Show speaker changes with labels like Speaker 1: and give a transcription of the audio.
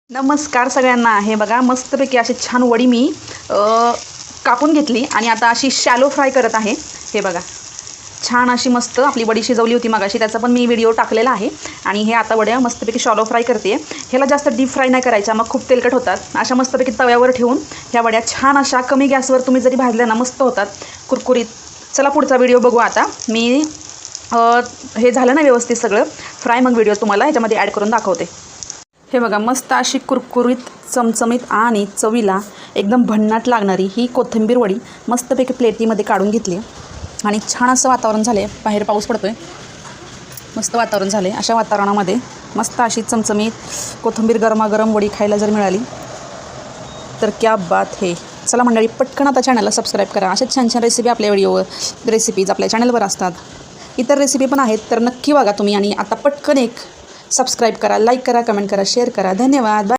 Speaker 1: नमस्कार सगळ्यांना. हे बघा मस्तपैकी अशी छान वडी मी कापून घेतली आणि आता अशी शॅलो फ्राय करत आहे. हे बघा छान अशी मस्त आपली वडी शिजवली होती मगाशी, त्याचा पण मी व्हिडिओ टाकलेला आहे. आणि हे आता वड्या मस्तपैकी शॅलो फ्राय करते. ह्याला जास्त डीप फ्राय नाही करायच्या, मग खूप तेलकट होतात. अशा मस्तपैकी तव्यावर ठेवून ह्या वड्या छान अशा कमी गॅसवर तुम्ही जरी भाजल्या ना मस्त होतात, कुरकुरीत. चला पुढचा व्हिडिओ बघू. आता मी हे झालं ना व्यवस्थित सगळं फ्राय, मग व्हिडिओ तुम्हाला ह्याच्यामध्ये ॲड करून दाखवते. हे बघा मस्त अशी कुरकुरीत चमचमीत आणि चवीला एकदम भन्नाट लागणारी ही कोथिंबीर वडी मस्तपैकी प्लेटीमध्ये काढून घेतली. आणि छान असं वातावरण झालं आहे, बाहेर पाऊस पडतो आहे, मस्त वातावरण झालं आहे. अशा वातावरणामध्ये मस्त अशी चमचमीत कोथिंबीर गरमागरम वडी खायला जर मिळाली तर क्या बात है. चला मंडळी, पटकन आता चॅनलला सबस्क्राईब करा. अशाच छान छान रेसिपी आपल्या रेसिपीज आपल्या चॅनलवर असतात. इतर रेसिपी पण आहेत, तर नक्की बघा तुम्ही. आणि आता पटकन एक सबस्क्राईब करा, लाईक करा, कमेंट करा, शेअर करा. धन्यवाद. बाय.